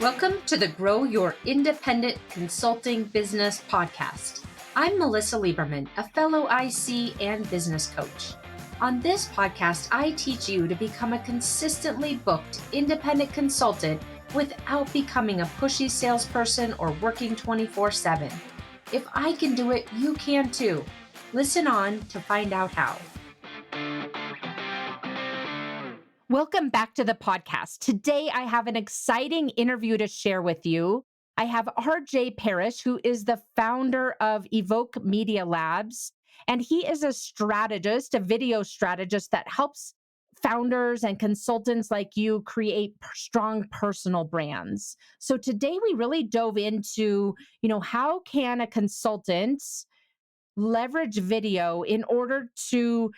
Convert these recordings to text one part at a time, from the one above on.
Welcome to the Grow Your Independent Consulting Business podcast. I'm Melissa Lieberman, a fellow IC and business coach. On this podcast, I teach you to become a consistently booked independent consultant without becoming a pushy salesperson or working 24/7. If I can do it, you can too. Listen on to find out how. Welcome back to the podcast. Today, I have an exciting interview to share with you. I have RJ Parrish, who is the founder of Evoke Media Labs, and he is a strategist, a video strategist that helps founders and consultants like you create strong personal brands. So today we really dove into, how can a consultant leverage video in order to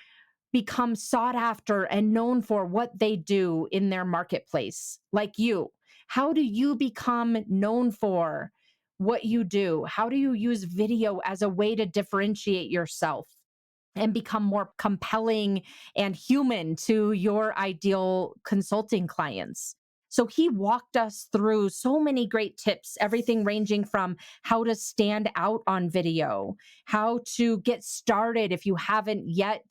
become sought after and known for what they do in their marketplace, like you. How do you become known for what you do? How do you use video as a way to differentiate yourself and become more compelling and human to your ideal consulting clients? So he walked us through so many great tips, everything ranging from how to stand out on video, how to get started if you haven't yet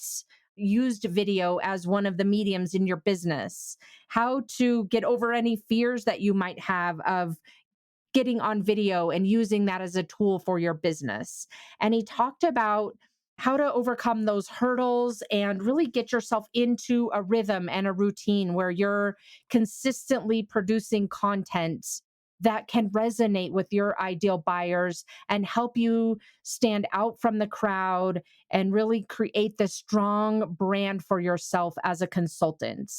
used video as one of the mediums in your business, how to get over any fears that you might have of getting on video and using that as a tool for your business. And he talked about how to overcome those hurdles and really get yourself into a rhythm and a routine where you're consistently producing content that can resonate with your ideal buyers and help you stand out from the crowd and really create this strong brand for yourself as a consultant.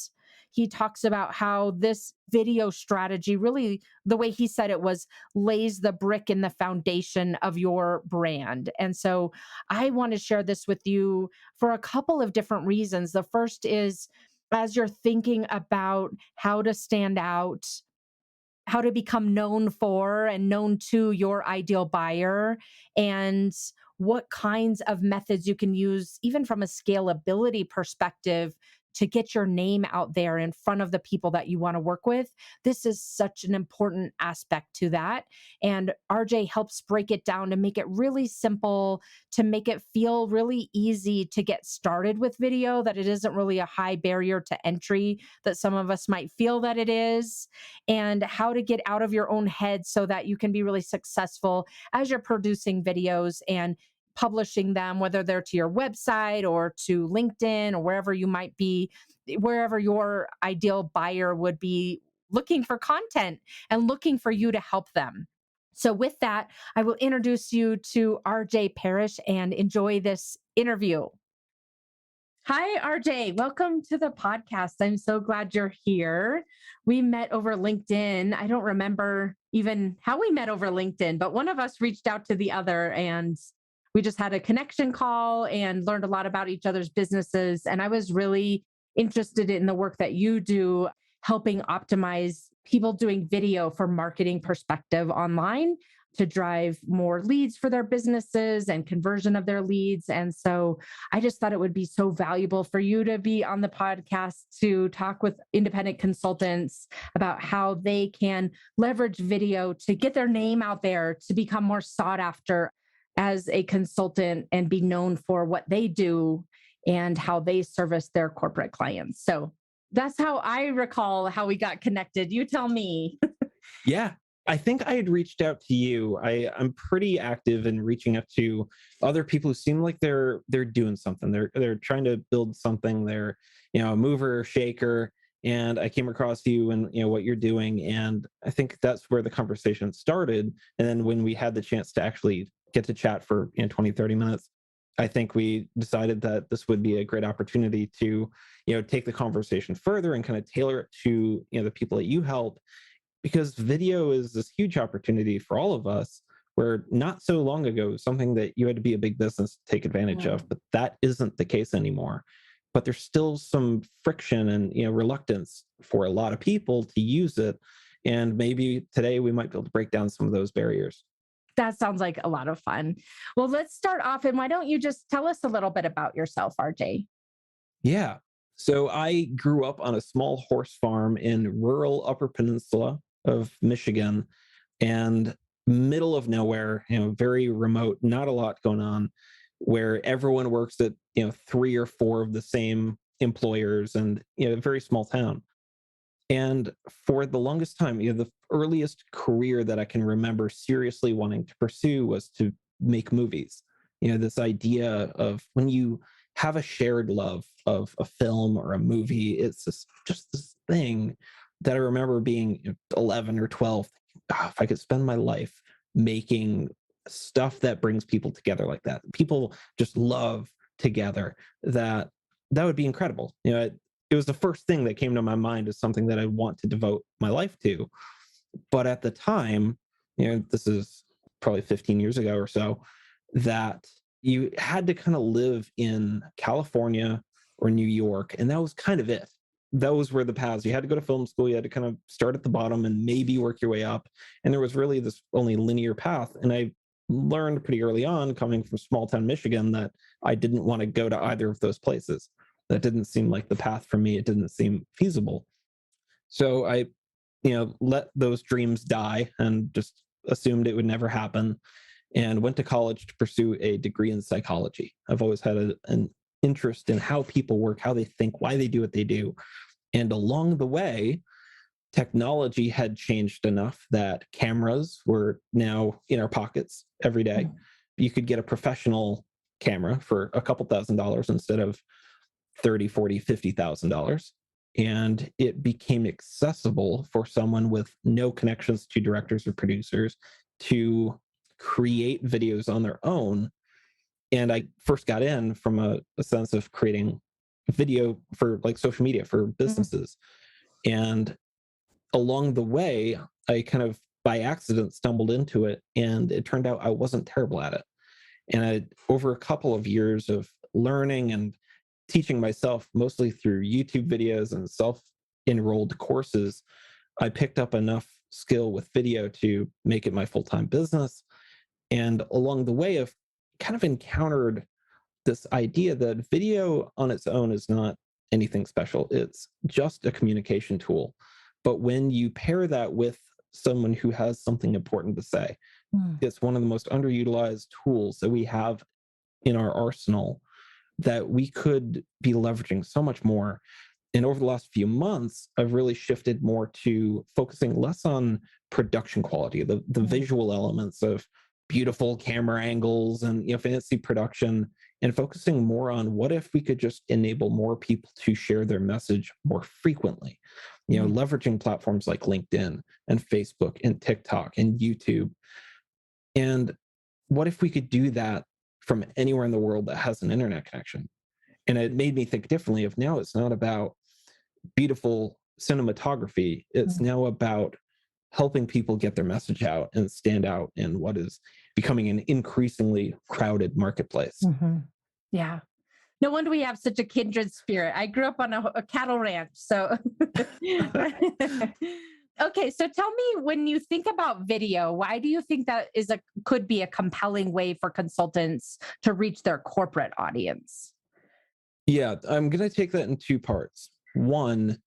He talks about how this video strategy really, the way he said it was, lays the brick in the foundation of your brand. And so I want to share this with you for a couple of different reasons. The first is, as you're thinking about how to stand out, how to become known for and known to your ideal buyer, and what kinds of methods you can use, even from a scalability perspective, to get your name out there in front of the people that you want to work with. This is such an important aspect to that. And RJ helps break it down to make it really simple, to make it feel really easy to get started with video, that it isn't really a high barrier to entry that some of us might feel that it is, and how to get out of your own head so that you can be really successful as you're producing videos and publishing them, whether they're to your website or to LinkedIn or wherever you might be, wherever your ideal buyer would be looking for content and looking for you to help them. So with that, I will introduce you to RJ Parrish and enjoy this interview. Hi, RJ. Welcome to the podcast. I'm so glad you're here. We met over LinkedIn. I don't remember even how we met over LinkedIn, but one of us reached out to the other and we just had a connection call and learned a lot about each other's businesses. And I was really interested in the work that you do, helping optimize people doing video for marketing perspective online to drive more leads for their businesses and conversion of their leads. And so I just thought it would be so valuable for you to be on the podcast to talk with independent consultants about how they can leverage video to get their name out there, to become more sought after as a consultant and be known for what they do and how they service their corporate clients. So that's how I recall how we got connected. You tell me. Yeah, I think I had reached out to you. I'm pretty active in reaching out to other people who seem like they're doing something. They're trying to build something. They're a mover, shaker. And I came across you and what you're doing, and I think that's where the conversation started. And then when we had the chance to actually get to chat for 20, 30 minutes, I think we decided that this would be a great opportunity to take the conversation further and kind of tailor it to the people that you help. Because video is this huge opportunity for all of us, where not so long ago, something that you had to be a big business to take advantage of, but that isn't the case anymore. But there's still some friction and reluctance for a lot of people to use it. And maybe today we might be able to break down some of those barriers. That sounds like a lot of fun. Well, let's start off. And why don't you just tell us a little bit about yourself, RJ? Yeah. So I grew up on a small horse farm in rural Upper Peninsula of Michigan, and middle of nowhere, very remote, not a lot going on, where everyone works at, three or four of the same employers, and, a very small town. And for the longest time, the earliest career that I can remember seriously wanting to pursue was to make movies. This idea of when you have a shared love of a film or a movie, it's just this thing that I remember being 11 or 12. If I could spend my life making stuff that brings people together like that, people just love together, that would be incredible. It was the first thing that came to my mind as something that I want to devote my life to. But at the time, this is probably 15 years ago or so, that you had to kind of live in California or New York, and that was kind of it. Those were the paths. You had to go to film school, you had to kind of start at the bottom and maybe work your way up. And there was really this only linear path. And I learned pretty early on, coming from small town Michigan, that I didn't want to go to either of those places. That didn't seem like the path for me. It didn't seem feasible. So I, let those dreams die and just assumed it would never happen, and went to college to pursue a degree in psychology. I've always had an interest in how people work, how they think, why they do what they do. And along the way, technology had changed enough that cameras were now in our pockets every day. You could get a professional camera for a couple $1,000s instead of 30, 40, $50,000. And it became accessible for someone with no connections to directors or producers to create videos on their own. And I first got in from a sense of creating video for like social media for Mhm. businesses. And along the way, I kind of by accident stumbled into it, and it turned out I wasn't terrible at it. And over a couple of years of learning and teaching myself, mostly through YouTube videos and self enrolled courses, I picked up enough skill with video to make it my full time business. And along the way, I've kind of encountered this idea that video on its own is not anything special. It's just a communication tool. But when you pair that with someone who has something important to say, Mm. it's one of the most underutilized tools that we have in our arsenal that we could be leveraging so much more. And over the last few months, I've really shifted more to focusing less on production quality, the Mm. visual elements of beautiful camera angles and fancy production, and focusing more on what if we could just enable more people to share their message more frequently. Mm. Leveraging platforms like LinkedIn and Facebook and TikTok and YouTube. And what if we could do that from anywhere in the world that has an internet connection? And it made me think differently of now it's not about beautiful cinematography. It's Mm. now about helping people get their message out and stand out in what is becoming an increasingly crowded marketplace. Mhm. Yeah. No wonder we have such a kindred spirit. I grew up on a cattle ranch, so okay. So tell me, when you think about video, why do you think that could be a compelling way for consultants to reach their corporate audience? Yeah, I'm going to take that in two parts. One,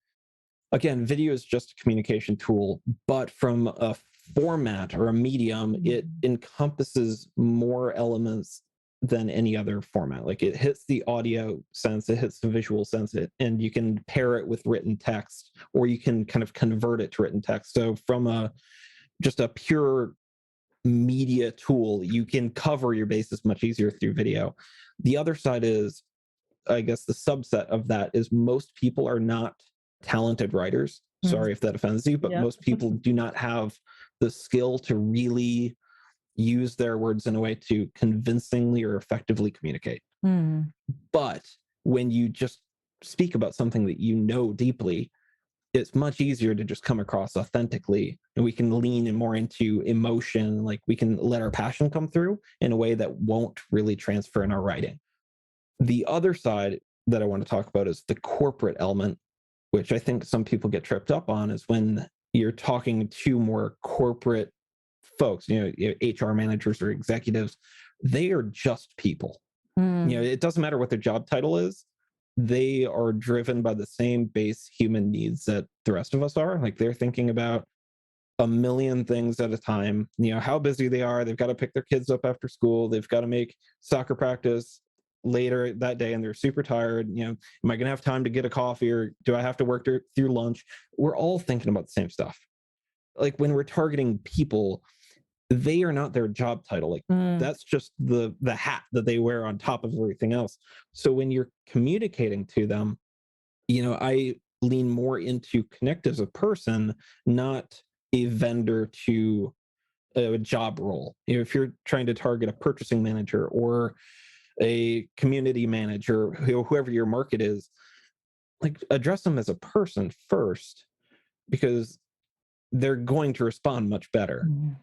again, video is just a communication tool, but from a format or a medium, it Mhm. encompasses more elements than any other format. Like it hits the audio sense, it hits the visual sense, and you can pair it with written text, or you can kind of convert it to written text. So from a just a pure media tool, you can cover your bases much easier through video. The other side is, I guess the subset of that is most people are not talented writers. Mm. Sorry if that offends you, but Yeah. most people do not have the skill to really use their words in a way to convincingly or effectively communicate. Mm. But when you just speak about something that you know deeply, it's much easier to just come across authentically, and we can lean in more into emotion. Like we can let our passion come through in a way that won't really transfer in our writing. The other side that I want to talk about is the corporate element, which I think some people get tripped up on, is when you're talking to more corporate folks, HR managers or executives, they are just people. Mm. It doesn't matter what their job title is. They are driven by the same base human needs that the rest of us are. Like they're thinking about a million things at a time, how busy they are. They've got to pick their kids up after school. They've got to make soccer practice later that day and they're super tired. Am I going to have time to get a coffee or do I have to work through lunch? We're all thinking about the same stuff. Like when we're targeting people, they are not their job title. Like Mm. that's just the hat that they wear on top of everything else. So when you're communicating to them, I lean more into connect as a person, not a vendor to a job role. If you're trying to target a purchasing manager or a community manager, whoever your market is, like address them as a person first because they're going to respond much better. Mm.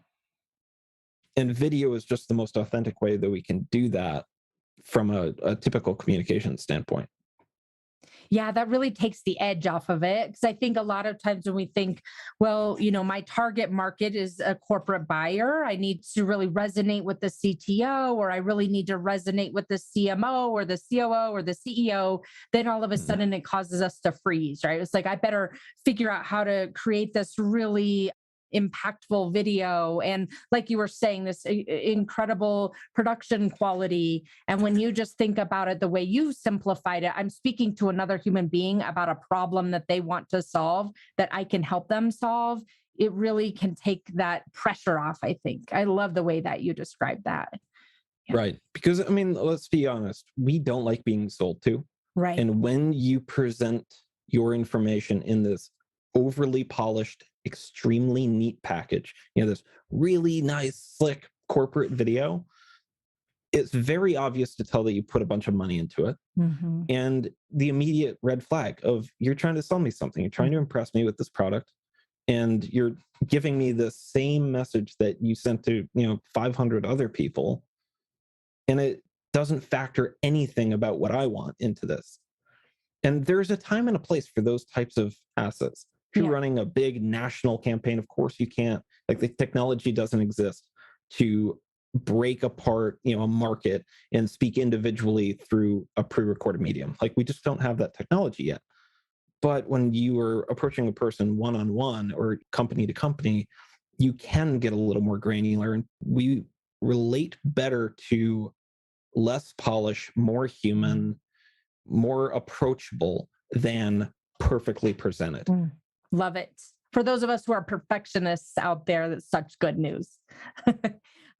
And video is just the most authentic way that we can do that from a typical communication standpoint. Yeah, that really takes the edge off of it. Because I think a lot of times when we think, well, my target market is a corporate buyer, I need to really resonate with the CTO, or I really need to resonate with the CMO or the COO or the CEO, then all of a Mhm. sudden it causes us to freeze, right? It's like, I better figure out how to create this really impactful video and, like you were saying, this incredible production quality. And when you just think about it the way you simplified it, I'm speaking to another human being about a problem that they want to solve, that I can help them solve. It really can take that pressure off, I think. I love the way that you described that. Yeah. Right. Because, I mean, let's be honest, we don't like being sold to. Right. And when you present your information in this overly polished, extremely neat package, this really nice, slick corporate video, it's very obvious to tell that you put a bunch of money into it. Mhm. And the immediate red flag of you're trying to sell me something, you're trying to impress me with this product, and you're giving me the same message that you sent to 500 other people, and it doesn't factor anything about what I want into this. And there's a time and a place for those types of assets. If you're Yeah. running a big national campaign, of course you can't, like the technology doesn't exist to break apart, a market and speak individually through a pre-recorded medium. Like we just don't have that technology yet. But when you are approaching a person one-on-one or company to company, you can get a little more granular and we relate better to less polish, more human, more approachable than perfectly presented. Mm. Love it. For those of us who are perfectionists out there, that's such good news.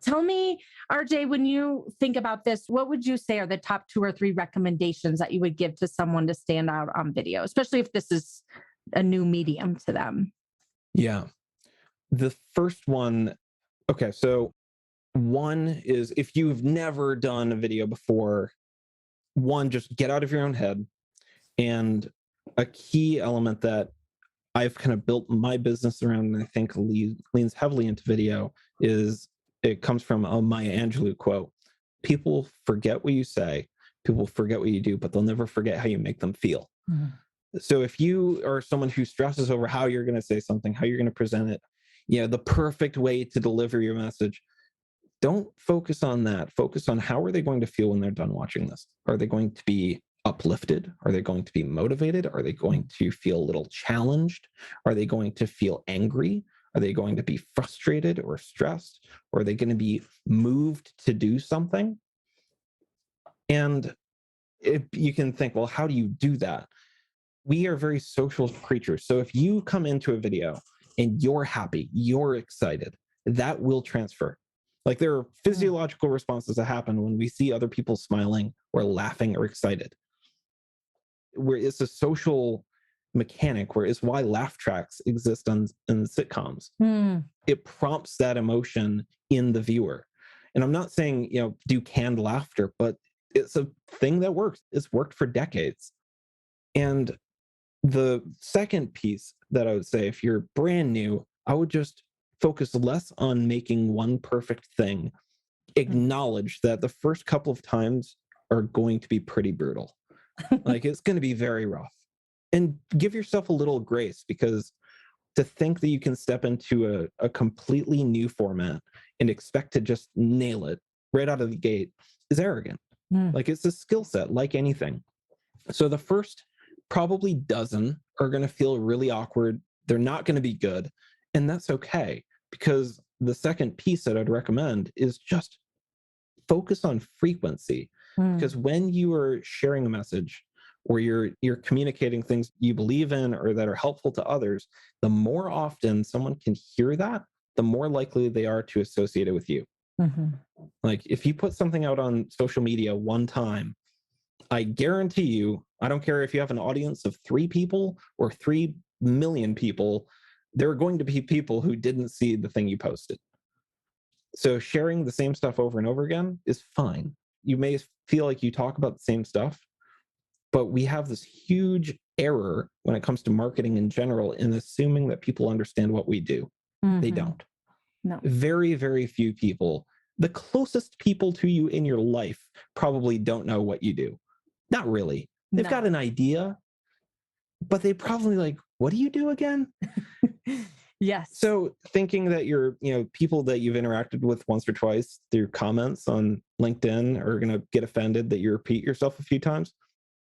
Tell me, RJ, when you think about this, what would you say are the top 2 or 3 recommendations that you would give to someone to stand out on video, especially if this is a new medium to them? Yeah. The first one, okay, so one is if you've never done a video before, one, just get out of your own head. And a key element that I've kind of built my business around, and I think leans heavily into video, is it comes from a Maya Angelou quote. People forget what you say, people forget what you do, but they'll never forget how you make them feel. Mm. So if you are someone who stresses over how you're going to say something, how you're going to present it, the perfect way to deliver your message, don't focus on that. Focus on how are they going to feel when they're done watching this? Are they going to be uplifted? Are they going to be motivated? Are they going to feel a little challenged? Are they going to feel angry? Are they going to be frustrated or stressed? Or are they going to be moved to do something? And if you can think, well, how do you do that? We are very social creatures. So if you come into a video and you're happy, you're excited, that will transfer. Like there are Mm. physiological responses that happen when we see other people smiling or laughing or excited. Where it's a social mechanic, where it's why laugh tracks exist in sitcoms. Mm. It prompts that emotion in the viewer. And I'm not saying, do canned laughter, but it's a thing that works. It's worked for decades. And the second piece that I would say, if you're brand new, I would just focus less on making one perfect thing. Acknowledge that the first couple of times are going to be pretty brutal. Like it's going to be very rough. And give yourself a little grace, because to think that you can step into a completely new format and expect to just nail it right out of the gate is arrogant. Mm. Like it's a skill set, like anything. So the first probably dozen are going to feel really awkward. They're not going to be good. And that's okay, because the second piece that I'd recommend is just focus on frequency. Mm, Because when you are sharing a message or you're communicating things you believe in or that are helpful to others, the more often someone can hear that, the more likely they are to associate it with you. mhm. Like if you put something out on social media one time, I guarantee you, I don't care if you have an audience of 3 people or 3 million people, there are going to be people who didn't see the thing you posted. So sharing the same stuff over and over again is fine. You may feel like you talk about the same stuff, but we have this huge error when it comes to marketing in general in assuming that people understand what we do. They Mhm. don't. No. Very, very few people, the closest people to you in your life, probably don't know what you do. Not really. They've got No. an idea, but they probably like, what do you do again? Yes. So thinking that people that you've interacted with once or twice through comments on LinkedIn are going to get offended that you repeat yourself a few times,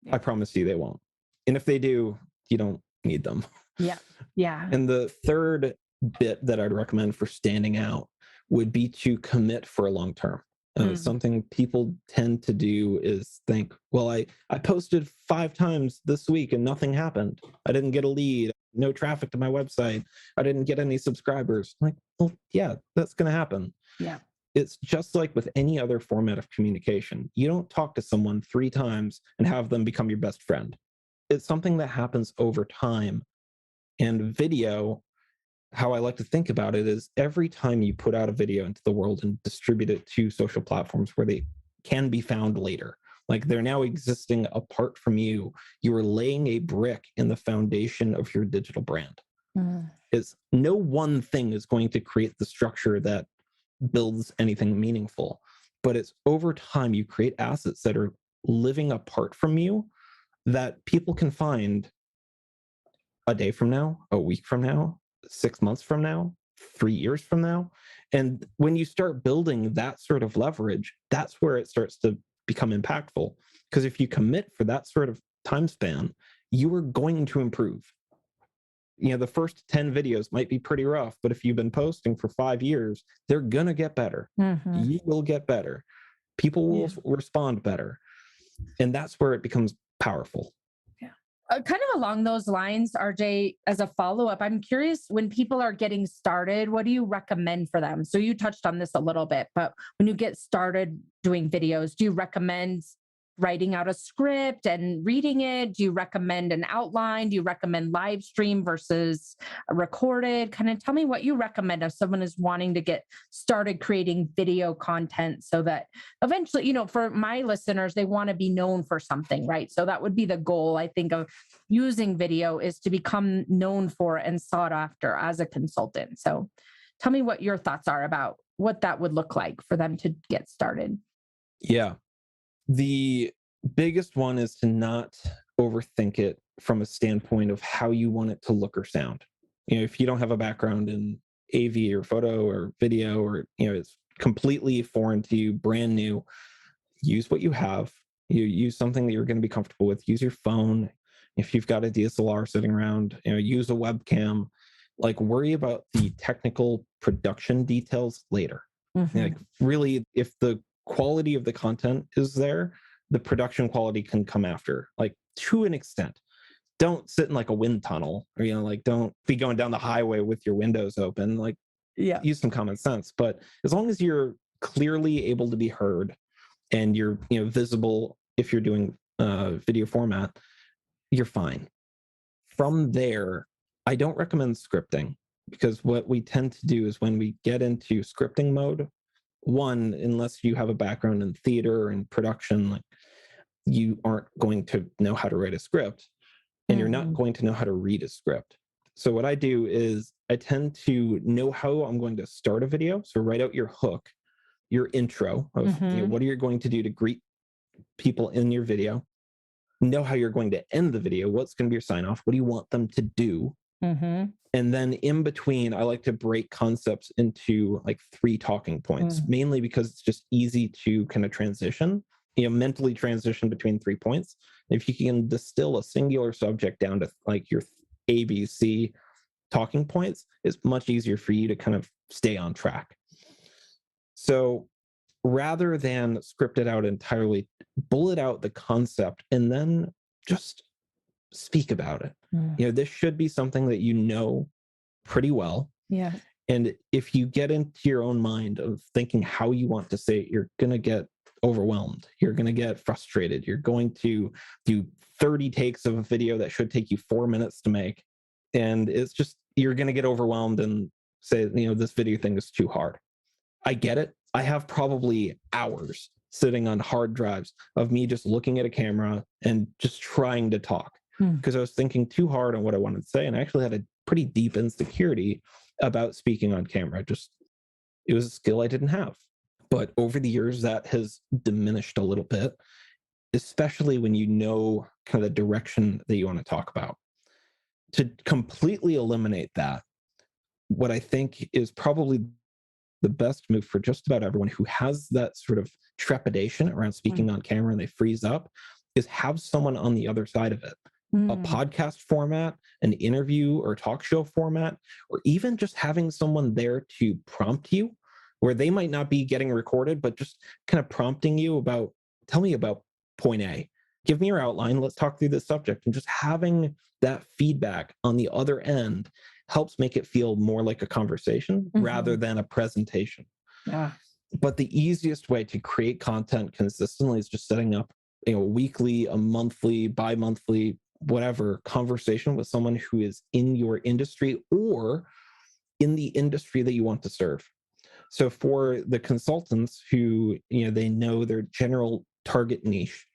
I Yeah. promise you they won't. And if they do, you don't need them. Yeah. Yeah. And the third bit that I'd recommend for standing out would be to commit for a long term. Mm. Something people tend to do is think, well, I posted 5 times this week and nothing happened. I didn't get a lead, no traffic to my website. I didn't get any subscribers. Like, well, yeah, that's going to happen. Yeah. It's just like with any other format of communication. You don't talk to someone 3 times and have them become your best friend. It's something that happens over time. And video, how I like to think about it is every time you put out a video into the world and distribute it to social platforms where they can be found later, like they're now existing apart from you, you are laying a brick in the foundation of your digital brand. Mm. It's no one thing is going to create the structure that builds anything meaningful, but it's over time you create assets that are living apart from you that people can find a day from now, a week from now, 6 months from now, 3 years from now. And when you start building that sort of leverage, that's where it starts to become impactful. Because if you commit for that sort of time span, you are going to improve. The first 10 videos might be pretty rough, but if you've been posting for 5 years, they're going to get better. Mhm. You will get better. People will Yeah. respond better. And that's where it becomes powerful. Yeah. Kind of along those lines, RJ, as a follow up, I'm curious when people are getting started, what do you recommend for them? So you touched on this a little bit, but when you get started doing videos, do you recommend writing out a script and reading it? Do you recommend an outline? Do you recommend live stream versus a recorded? Kind of tell me what you recommend if someone is wanting to get started creating video content so that eventually, for my listeners, they want to be known for something, right? So that would be the goal, I think, of using video is to become known for and sought after as a consultant. So tell me what your thoughts are about what that would look like for them to get started. Yeah. The biggest one is to not overthink it from a standpoint of how you want it to look or sound. If you don't have a background in AV or photo or video, or it's completely foreign to you, brand new, use what you have. You use something that you're going to be comfortable with. Use your phone. If you've got a DSLR sitting around, use a webcam. Like, worry about the technical production details later. Like, Mhm. really, if the quality of the content is there, the production quality can come after, like, to an extent. Don't sit in like a wind tunnel, or like, don't be going down the highway with your windows open. Like, Yeah. use some common sense. But as long as you're clearly able to be heard and you're visible, if you're doing video format, you're fine. From there, I don't recommend scripting, because what we tend to do is when we get into scripting mode, one, unless you have a background in theater and production, like, you aren't going to know how to write a script, and you're not Mhm. going to know how to read a script. So what I do is I tend to know how I'm going to start a video. So write out your hook, your intro of Mhm. what are you going to do to greet people in your video. Know how you're going to end the video. What's going to be your sign off? What do you want them to do? Mhm. And then in between, I like to break concepts into like 3 talking points, Mm. mainly because it's just easy to kind of transition, mentally transition between 3 points. If you can distill a singular subject down to like your ABC, talking points, it's much easier for you to kind of stay on track. So rather than script it out entirely, bullet out the concept and then just speak about it. Mm. This should be something that you know pretty well. Yeah. And if you get into your own mind of thinking how you want to say it, you're going to get overwhelmed. You're going to get frustrated. You're going to do 30 takes of a video that should take you 4 minutes to make. And it's just, you're going to get overwhelmed and say, this video thing is too hard. I get it. I have probably hours sitting on hard drives of me just looking at a camera and just trying to talk because I was thinking too hard on what I wanted to say. And I actually had a pretty deep insecurity about speaking on camera. It was a skill I didn't have. But over the years, that has diminished a little bit, especially when you know kind of the direction that you want to talk about. To completely eliminate that, what I think is probably the best move for just about everyone who has that sort of trepidation around speaking on camera and they freeze up is have someone on the other side of it. A podcast format, an interview or talk show format, or even just having someone there to prompt you where they might not be getting recorded, but just kind of prompting you about, tell me about point A, give me your outline, let's talk through this subject. And just having that feedback on the other end helps make it feel more like a conversation rather than a presentation. Yeah. But the easiest way to create content consistently is just setting up a weekly, a monthly, bi-monthly, whatever conversation with someone who is in your industry or in the industry that you want to serve. So for the consultants who, they know their general target niche,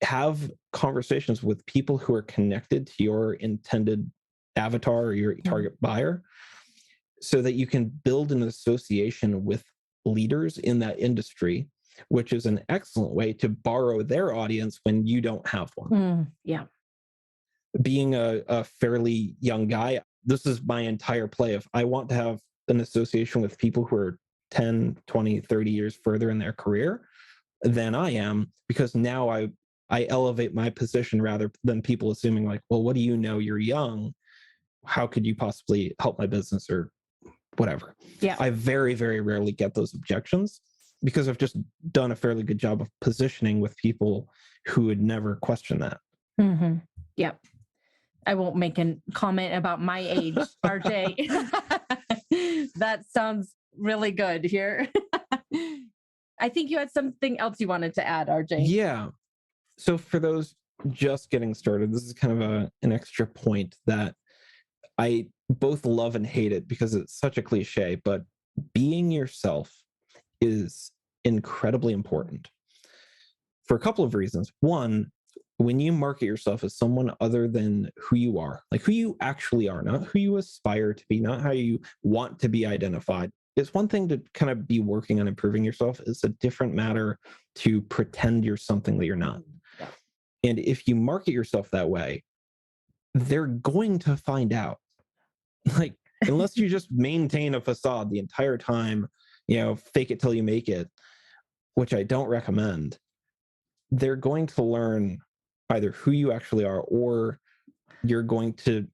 have conversations with people who are connected to your intended avatar or your target buyer so that you can build an association with leaders in that industry, which is an excellent way to borrow their audience when you don't have one. Yeah. Being a fairly young guy, this is my entire play. If I want to have an association with people who are 10, 20, 30 years further in their career than I am, because now I elevate my position rather than people assuming like, well, what do you know? You're young. How could you possibly help my business or whatever? Yeah. I very, very rarely get those objections because I've just done a fairly good job of positioning with people who would never question that. Yep. I won't make a comment about my age, RJ. That sounds really good here. I think you had something else you wanted to add, RJ. Yeah. So for those just getting started, this is kind of an extra point that I both love and hate it because it's such a cliche, but being yourself is incredibly important for a couple of reasons. One, when you market yourself as someone other than who you are, like who you actually are, not who you aspire to be, not how you want to be identified. It's one thing to kind of be working on improving yourself. It's a different matter to pretend you're something that you're not. Yeah. And if you market yourself that way, they're going to find out. Like, unless you just maintain a facade the entire time, fake it till you make it, which I don't recommend, they're going to learn either who you actually are or you're going to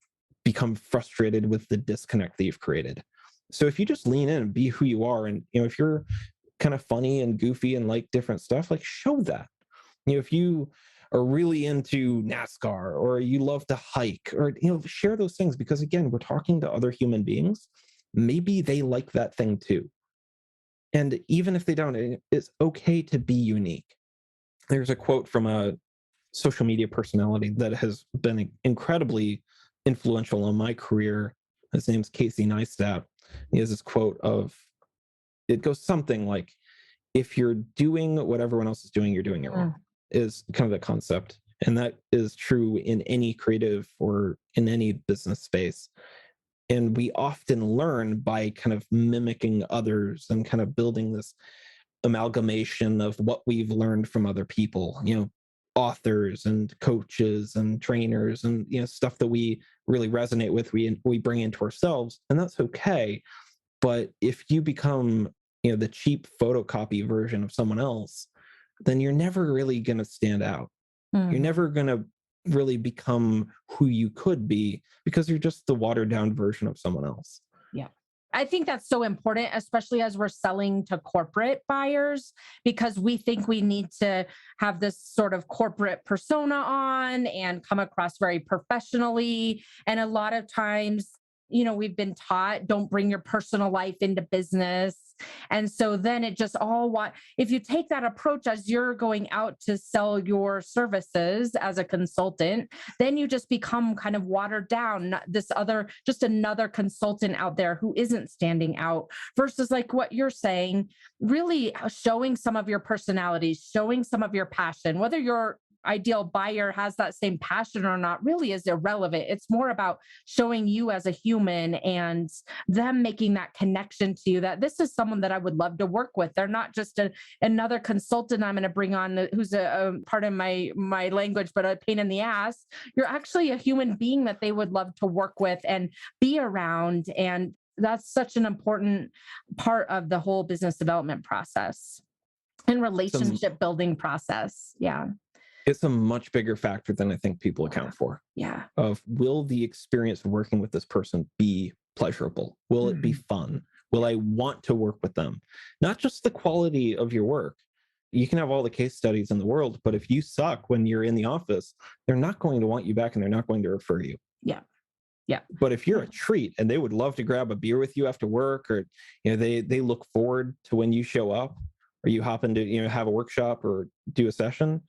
become frustrated with the disconnect that you've created. So if you just lean in and be who you are, and if you're kind of funny and goofy and like different stuff, like show that. If you are really into NASCAR or you love to hike or share those things, because again, we're talking to other human beings. Maybe they like that thing too. And even if they don't, it's okay to be unique. There's a quote from a social media personality that has been incredibly influential on my career. His name's Casey Neistat. He has this quote it goes something like, if you're doing what everyone else is doing, you're doing it wrong, is kind of the concept. And that is true in any creative or in any business space. And we often learn by kind of mimicking others and kind of building this amalgamation of what we've learned from other people, authors and coaches and trainers and stuff that we really resonate with, we bring into ourselves, and that's okay. But if you become the cheap photocopy version of someone else, then you're never really going to stand out. You're never going to really become who you could be because you're just the watered down version of someone else. Yeah. I think that's so important, especially as we're selling to corporate buyers, because we think we need to have this sort of corporate persona on and come across very professionally. And a lot of times, we've been taught don't bring your personal life into business. And so then it just if you take that approach as you're going out to sell your services as a consultant, then you just become kind of watered down, just another consultant out there who isn't standing out, versus like what you're saying, really showing some of your personalities, showing some of your passion. Whether your ideal buyer has that same passion or not really is irrelevant. It's more about showing you as a human and them making that connection to you, that this is someone that I would love to work with. They're not just another consultant I'm going to bring on who's part of my language, but a pain in the ass. You're actually a human being that they would love to work with and be around. And that's such an important part of the whole business development process and Some relationship building process. Yeah. It's a much bigger factor than I think people account for. Yeah. Of, will the experience of working with this person be pleasurable? Will it be fun? Will I want to work with them? Not just the quality of your work. You can have all the case studies in the world, but if you suck when you're in the office, they're not going to want you back and they're not going to refer you. Yeah. Yeah. But if you're a treat and they would love to grab a beer with you after work, or they look forward to when you show up, or you happen to have a workshop or do a session,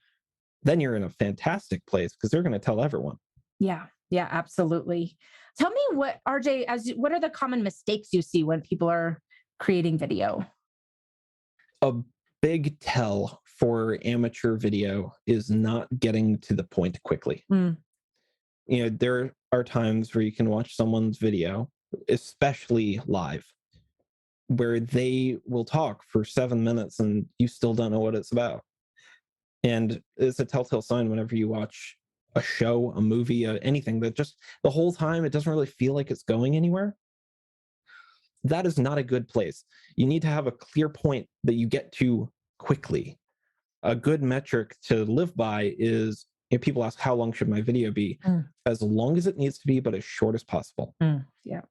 then you're in a fantastic place because they're going to tell everyone. Yeah. Yeah, absolutely. Tell me what, RJ, what are the common mistakes you see when people are creating video? A big tell for amateur video is not getting to the point quickly. There are times where you can watch someone's video, especially live, where they will talk for 7 minutes and you still don't know what it's about. And it's a telltale sign whenever you watch a show, a movie, anything, that just the whole time it doesn't really feel like it's going anywhere. That is not a good place. You need to have a clear point that you get to quickly. A good metric to live by is, people ask, how long should my video be? As long as it needs to be, but as short as possible. Yeah.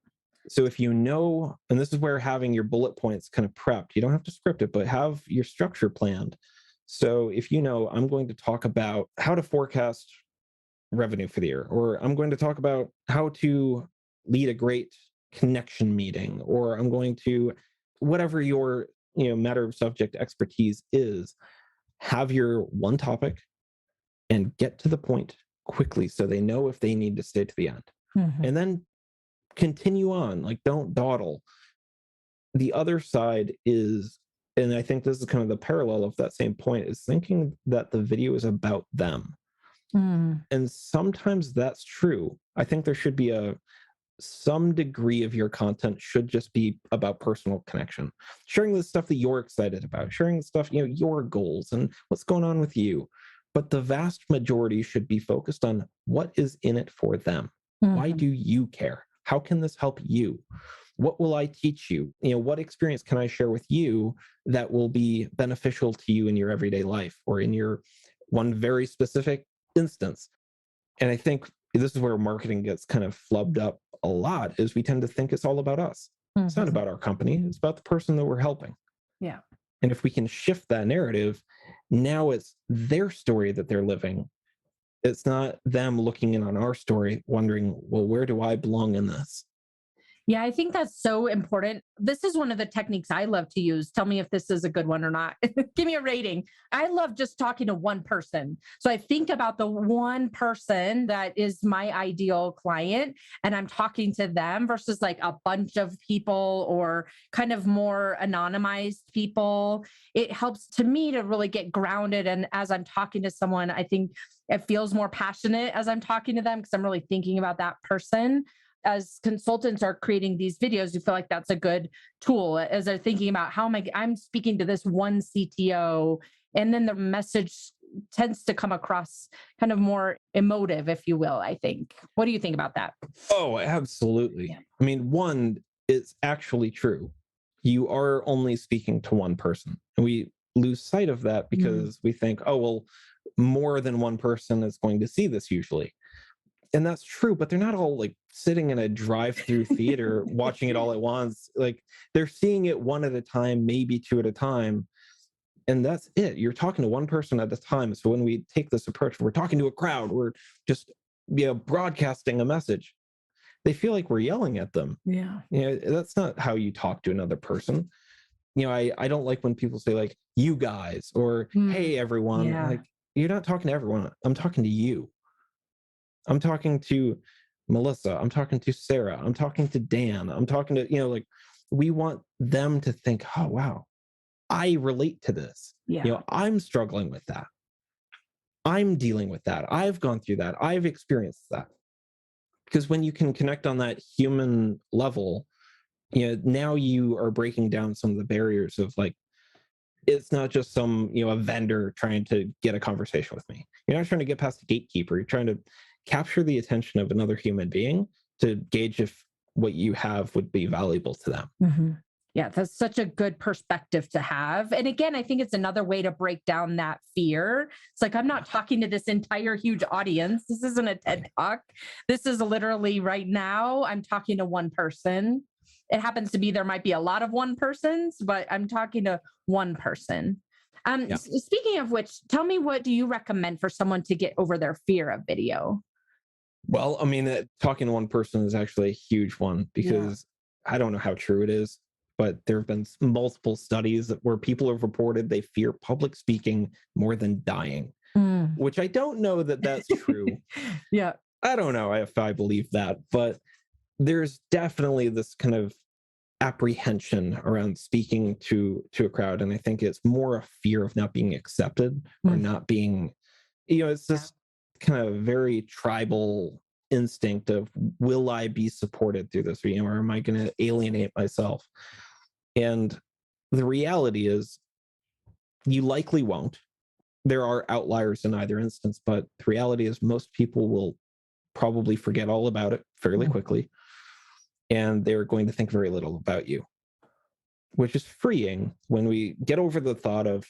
So if you know, and this is where having your bullet points kind of prepped, you don't have to script it, but have your structure planned. So if I'm going to talk about how to forecast revenue for the year, or I'm going to talk about how to lead a great connection meeting, or I'm going to, whatever your matter of subject expertise is, have your one topic and get to the point quickly so they know if they need to stay to the end. And then continue on, like, don't dawdle. The other side is, and I think this is kind of the parallel of that same point, is thinking that the video is about them. And sometimes that's true. I think there should be some degree of your content should just be about personal connection, sharing the stuff that you're excited about, sharing the stuff, your goals and what's going on with you. But the vast majority should be focused on what is in it for them. Why do you care? How can this help you? What will I teach you? What experience can I share with you that will be beneficial to you in your everyday life or in your one very specific instance? And I think this is where marketing gets kind of flubbed up a lot, is we tend to think it's all about us. It's not about our company. It's about the person that we're helping. Yeah. And if we can shift that narrative, now it's their story that they're living. It's not them looking in on our story, wondering, well, where do I belong in this? Yeah, I think that's so important. This is one of the techniques I love to use. Tell me if this is a good one or not. Give me a rating. I love just talking to one person. So I think about the one person that is my ideal client, and I'm talking to them versus like a bunch of people or kind of more anonymized people. It helps to me to really get grounded. And as I'm talking to someone, I think it feels more passionate as I'm talking to them because I'm really thinking about that person. As consultants are creating these videos, you feel like that's a good tool as they're thinking about I'm speaking to this one CTO, and then the message tends to come across kind of more emotive, if you will, I think. What do you think about that? Oh, absolutely. Yeah. I mean, one, it's actually true. You are only speaking to one person. And we lose sight of that because we think, oh, well, more than one person is going to see this usually. And that's true, but they're not all like sitting in a drive-through theater watching it all at once. Like they're seeing it one at a time, maybe two at a time, and that's it. You're talking to one person at a time. So when we take this approach, we're talking to a crowd, we're just broadcasting a message. They feel like we're yelling at them. Yeah. That's not how you talk to another person. I don't like when people say like you guys or Mm, hey everyone. yeah. Like you're not talking to everyone. I'm talking to you. I'm talking to Melissa. I'm talking to Sarah. I'm talking to Dan. I'm talking to, like we want them to think, oh, wow, I relate to this. Yeah. I'm struggling with that. I'm dealing with that. I've gone through that. I've experienced that. Because when you can connect on that human level, now you are breaking down some of the barriers of like, it's not just some a vendor trying to get a conversation with me. You're not trying to get past the gatekeeper. You're trying to capture the attention of another human being to gauge if what you have would be valuable to them. Mm-hmm. Yeah, that's such a good perspective to have. And again, I think it's another way to break down that fear. It's like, I'm not talking to this entire huge audience. This isn't a TED Talk. This is literally right now, I'm talking to one person. It happens to be there might be a lot of one persons, but I'm talking to one person. Yeah. Speaking of which, tell me, what do you recommend for someone to get over their fear of video? Well, I mean, talking to one person is actually a huge one because I don't know how true it is, but there have been multiple studies where people have reported they fear public speaking more than dying, Mm. which I don't know that that's true. Yeah. I don't know if I believe that, but there's definitely this kind of apprehension around speaking to a crowd, and I think it's more a fear of not being accepted or not being, it's this kind of very tribal instinct of will I be supported through this, or am I going to alienate myself? And the reality is you likely won't. There are outliers in either instance, but the reality is most people will probably forget all about it fairly quickly, and they're going to think very little about you, which is freeing when we get over the thought of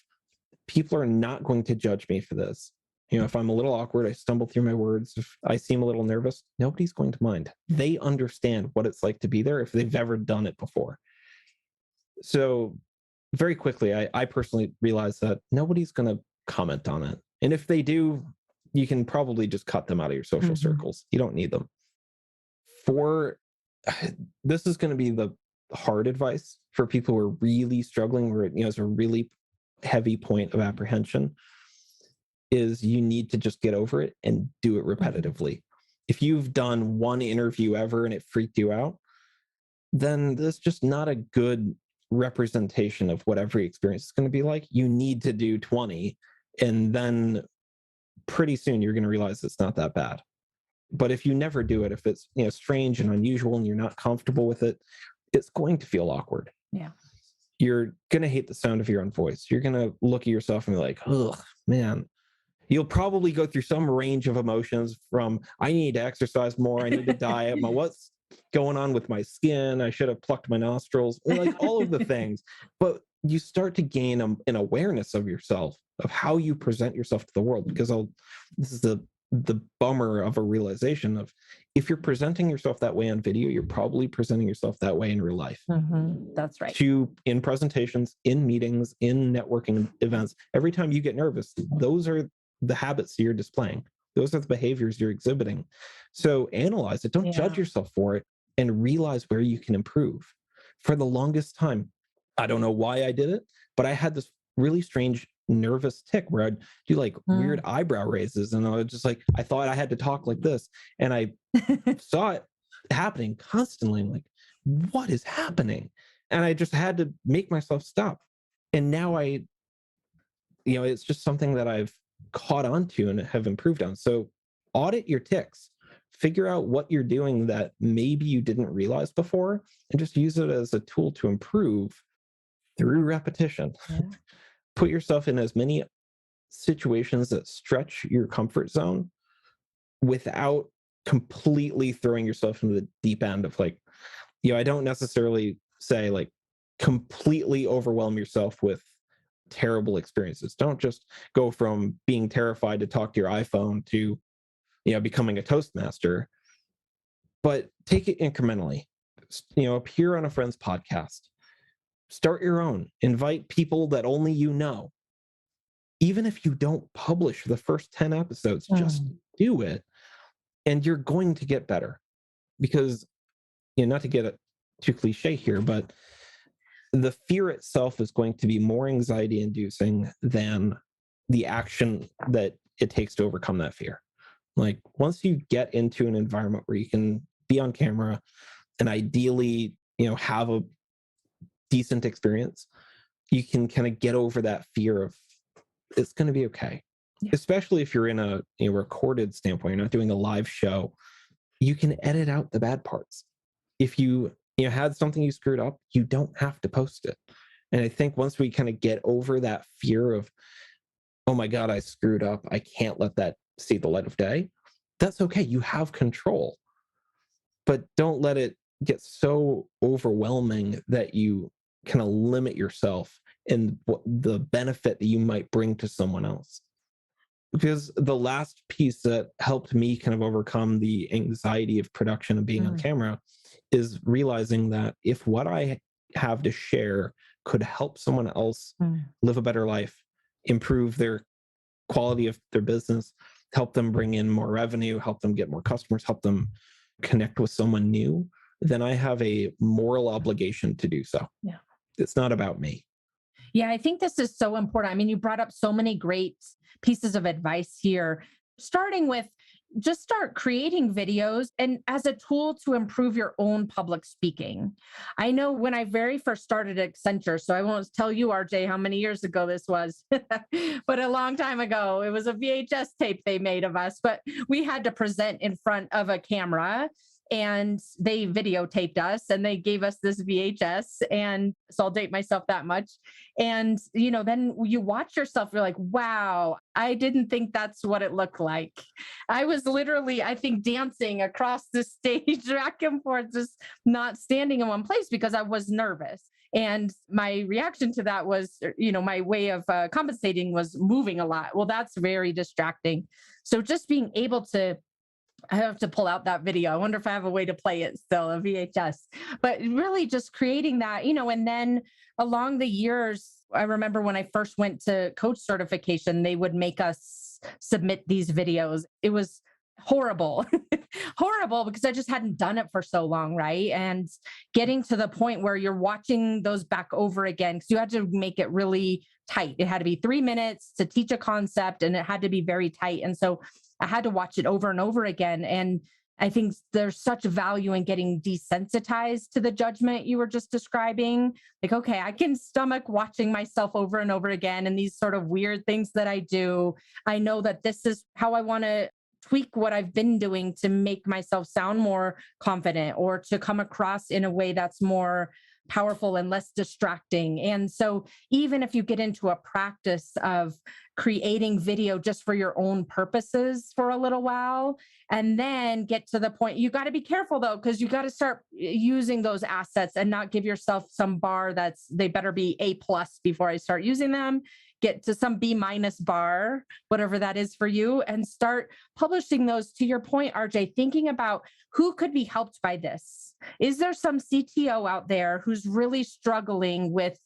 people are not going to judge me for this. If I'm a little awkward, I stumble through my words, if I seem a little nervous, nobody's going to mind. They understand what it's like to be there if they've ever done it before. So very quickly, I personally realized that nobody's going to comment on it. And if they do, you can probably just cut them out of your social circles. You don't need them. This is going to be the hard advice for people who are really struggling, where it's a really heavy point of apprehension, is you need to just get over it and do it repetitively. If you've done one interview ever and it freaked you out, then that's just not a good representation of what every experience is going to be like. You need to do 20, and then pretty soon you're going to realize it's not that bad. But if you never do it, if it's strange and unusual and you're not comfortable with it, it's going to feel awkward. Yeah. You're going to hate the sound of your own voice. You're going to look at yourself and be like, oh, man. You'll probably go through some range of emotions from, I need to exercise more, I need to diet, what's going on with my skin, I should have plucked my nostrils, like all of the things. But you start to gain an awareness of yourself, of how you present yourself to the world, because this is the bummer of a realization of, if you're presenting yourself that way on video, you're probably presenting yourself that way in real life. That's right. In presentations, in meetings, in networking events, every time you get nervous, those are the habits you're displaying. Those are the behaviors you're exhibiting. So analyze it. Don't judge yourself for it, and realize where you can improve. For the longest time, I don't know why I did it, but I had this really strange nervous tick where I'd do like weird eyebrow raises, and I was just like, I thought I had to talk like this, and I saw it happening constantly. I'm like, what is happening? And I just had to make myself stop. And now it's just something that I've caught on to and have improved on. So audit your ticks, figure out what you're doing that maybe you didn't realize before, and just use it as a tool to improve through repetition. Put yourself in as many situations that stretch your comfort zone without completely throwing yourself into the deep end of like, I don't necessarily say like completely overwhelm yourself with terrible experiences. Don't just go from being terrified to talk to your iPhone to, becoming a Toastmaster, but take it incrementally. Appear on a friend's podcast, start your own, invite people that only you know. Even if you don't publish the first 10 episodes, just do it and you're going to get better. Because, not to get it too cliche here, but the fear itself is going to be more anxiety inducing than the action that it takes to overcome that fear. Like once you get into an environment where you can be on camera and ideally, have a decent experience, you can kind of get over that fear of it's going to be okay. Yeah. Especially if you're in a recorded standpoint, you're not doing a live show, you can edit out the bad parts. If you had something you screwed up, you don't have to post it. And I think once we kind of get over that fear of, oh my God, I screwed up, I can't let that see the light of day, that's okay. You have control. But don't let it get so overwhelming that you kind of limit yourself and the benefit that you might bring to someone else. Because the last piece that helped me kind of overcome the anxiety of production and being on camera is realizing that if what I have to share could help someone else live a better life, improve their quality of their business, help them bring in more revenue, help them get more customers, help them connect with someone new, then I have a moral obligation to do so. Yeah. It's not about me. Yeah, I think this is so important. I mean, you brought up so many great pieces of advice here, starting with just start creating videos and as a tool to improve your own public speaking. I know when I very first started at Accenture, so I won't tell you, RJ, how many years ago this was, but a long time ago, it was a VHS tape they made of us, but we had to present in front of a camera and they videotaped us and they gave us this VHS. And so I'll date myself that much. And, then you watch yourself, you're like, wow, I didn't think that's what it looked like. I was literally, I think, dancing across the stage back and forth, just not standing in one place because I was nervous. And my reaction to that was, my way of compensating was moving a lot. Well, that's very distracting. So just being able to I have to pull out that video. I wonder if I have a way to play it still, a VHS. But really just creating that, and then along the years, I remember when I first went to coach certification, they would make us submit these videos. It was horrible, horrible because I just hadn't done it for so long, right? And getting to the point where you're watching those back over again, because you had to make it really tight. It had to be 3 minutes to teach a concept and it had to be very tight. And so I had to watch it over and over again. And I think there's such value in getting desensitized to the judgment you were just describing. Like, okay, I can stomach watching myself over and over again and these sort of weird things that I do. I know that this is how I want to tweak what I've been doing to make myself sound more confident or to come across in a way that's more powerful and less distracting. And so even if you get into a practice of creating video just for your own purposes for a little while, and then get to the point, you got to be careful though, because you got to start using those assets and not give yourself some bar they better be A+ before I start using them. Get to some B- bar, whatever that is for you, and start publishing those. To your point, RJ, thinking about who could be helped by this. Is there some CTO out there who's really struggling with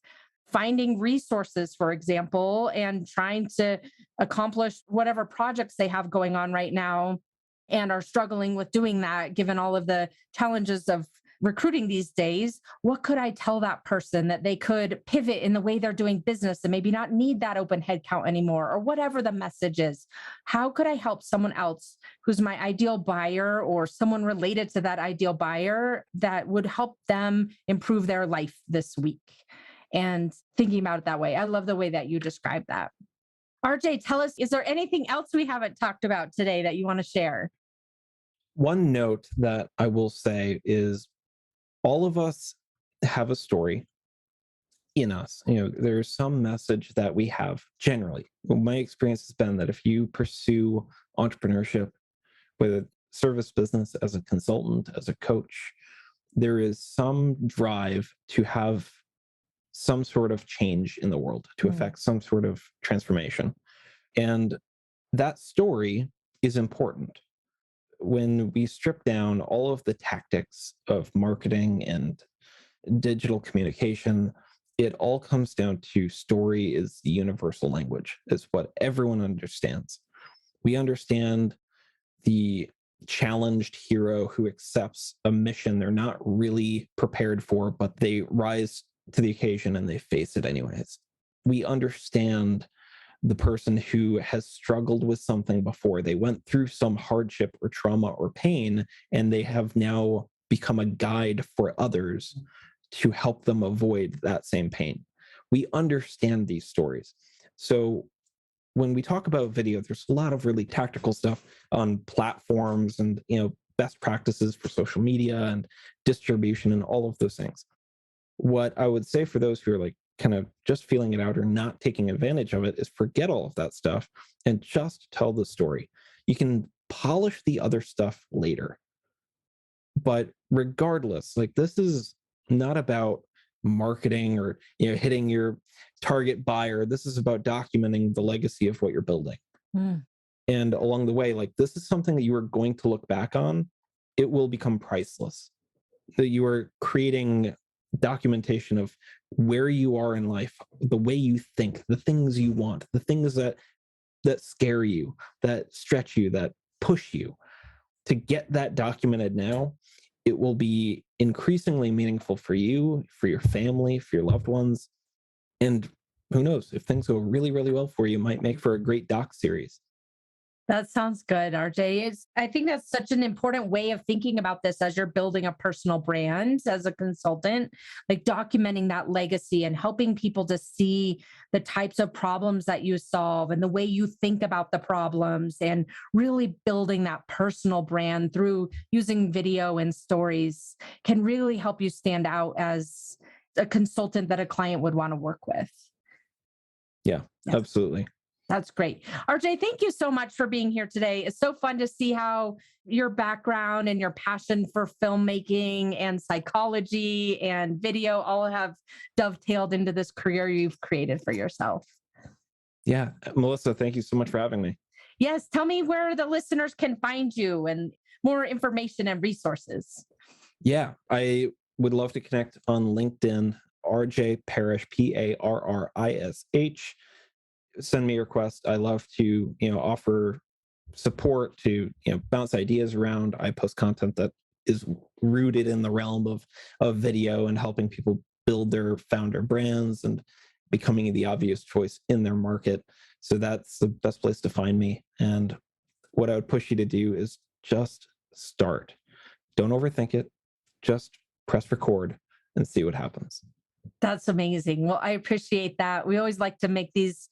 finding resources, for example, and trying to accomplish whatever projects they have going on right now and are struggling with doing that, given all of the challenges of recruiting these days? What could I tell that person that they could pivot in the way they're doing business and maybe not need that open headcount anymore, or whatever the message is? How could I help someone else who's my ideal buyer or someone related to that ideal buyer that would help them improve their life this week? And thinking about it that way. I love the way that you described that. RJ, tell us, is there anything else we haven't talked about today that you want to share? One note that I will say is all of us have a story in us. There's some message that we have generally. Well, my experience has been that if you pursue entrepreneurship with a service business as a consultant, as a coach, there is some drive to have some sort of change in the world, to affect some sort of transformation. And that story is important. When we strip down all of the tactics of marketing and digital communication, it all comes down to story is the universal language, is what everyone understands. We understand the challenged hero who accepts a mission they're not really prepared for, but they rise to the occasion and they face it anyways. We understand the person who has struggled with something before. They went through some hardship or trauma or pain, and they have now become a guide for others to help them avoid that same pain. We understand these stories. So when we talk about video, there's a lot of really tactical stuff on platforms and, best practices for social media and distribution and all of those things. What I would say for those who are like kind of just feeling it out or not taking advantage of it is forget all of that stuff and just tell the story. You can polish the other stuff later. But regardless, like, this is not about marketing or hitting your target buyer. This is about documenting the legacy of what you're building. Mm. And along the way, like, this is something that you are going to look back on. It will become priceless. That you are creating documentation of where you are in life, the way you think, the things you want, the things that scare you, that stretch you, that push you. To get that documented now, it will be increasingly meaningful for you, for your family, for your loved ones. And who knows, if things go really, really well for you, it might make for a great doc series. That sounds good, RJ. I think that's such an important way of thinking about this as you're building a personal brand as a consultant, like documenting that legacy and helping people to see the types of problems that you solve and the way you think about the problems, and really building that personal brand through using video and stories can really help you stand out as a consultant that a client would want to work with. Yeah, absolutely. That's great. RJ, thank you so much for being here today. It's so fun to see how your background and your passion for filmmaking and psychology and video all have dovetailed into this career you've created for yourself. Yeah, Melissa, thank you so much for having me. Yes, tell me where the listeners can find you and more information and resources. Yeah, I would love to connect on LinkedIn, RJ Parrish, Parrish. Send me a request. I love to, offer support, to, bounce ideas around. I post content that is rooted in the realm of video and helping people build their founder brands and becoming the obvious choice in their market. So that's the best place to find me. And what I would push you to do is just start. Don't overthink it. Just press record and see what happens. That's amazing. Well, I appreciate that. We always like to make these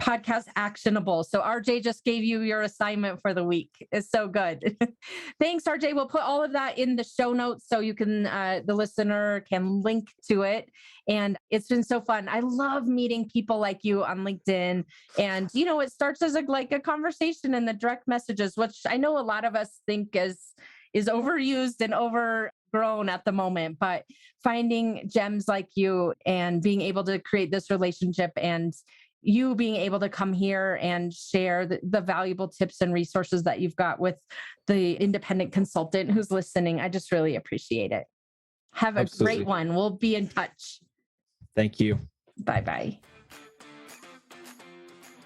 podcast actionable. So RJ just gave you your assignment for the week. It's so good. Thanks, RJ. We'll put all of that in the show notes so you can, the listener can link to it. And it's been so fun. I love meeting people like you on LinkedIn. And, it starts as like a conversation in the direct messages, which I know a lot of us think is overused and overgrown at the moment, but finding gems like you and being able to create this relationship, and you being able to come here and share the valuable tips and resources that you've got with the independent consultant who's listening. I just really appreciate it. Have a Absolutely. great one. We'll be in touch. Thank you. Bye-bye.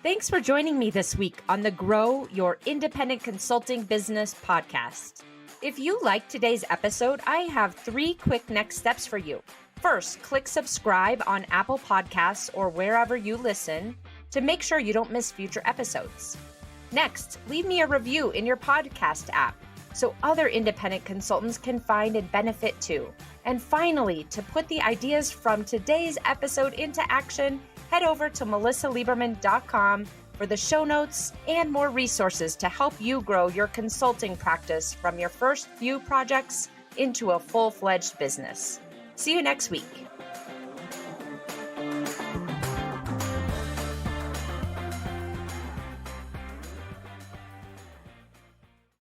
Thanks for joining me this week on the Grow Your Independent Consulting Business podcast. If you liked today's episode, I have 3 quick next steps for you. First, click subscribe on Apple Podcasts or wherever you listen to make sure you don't miss future episodes. Next, leave me a review in your podcast app so other independent consultants can find and benefit too. And finally, to put the ideas from today's episode into action, head over to melissalieberman.com for the show notes and more resources to help you grow your consulting practice from your first few projects into a full-fledged business. See you next week.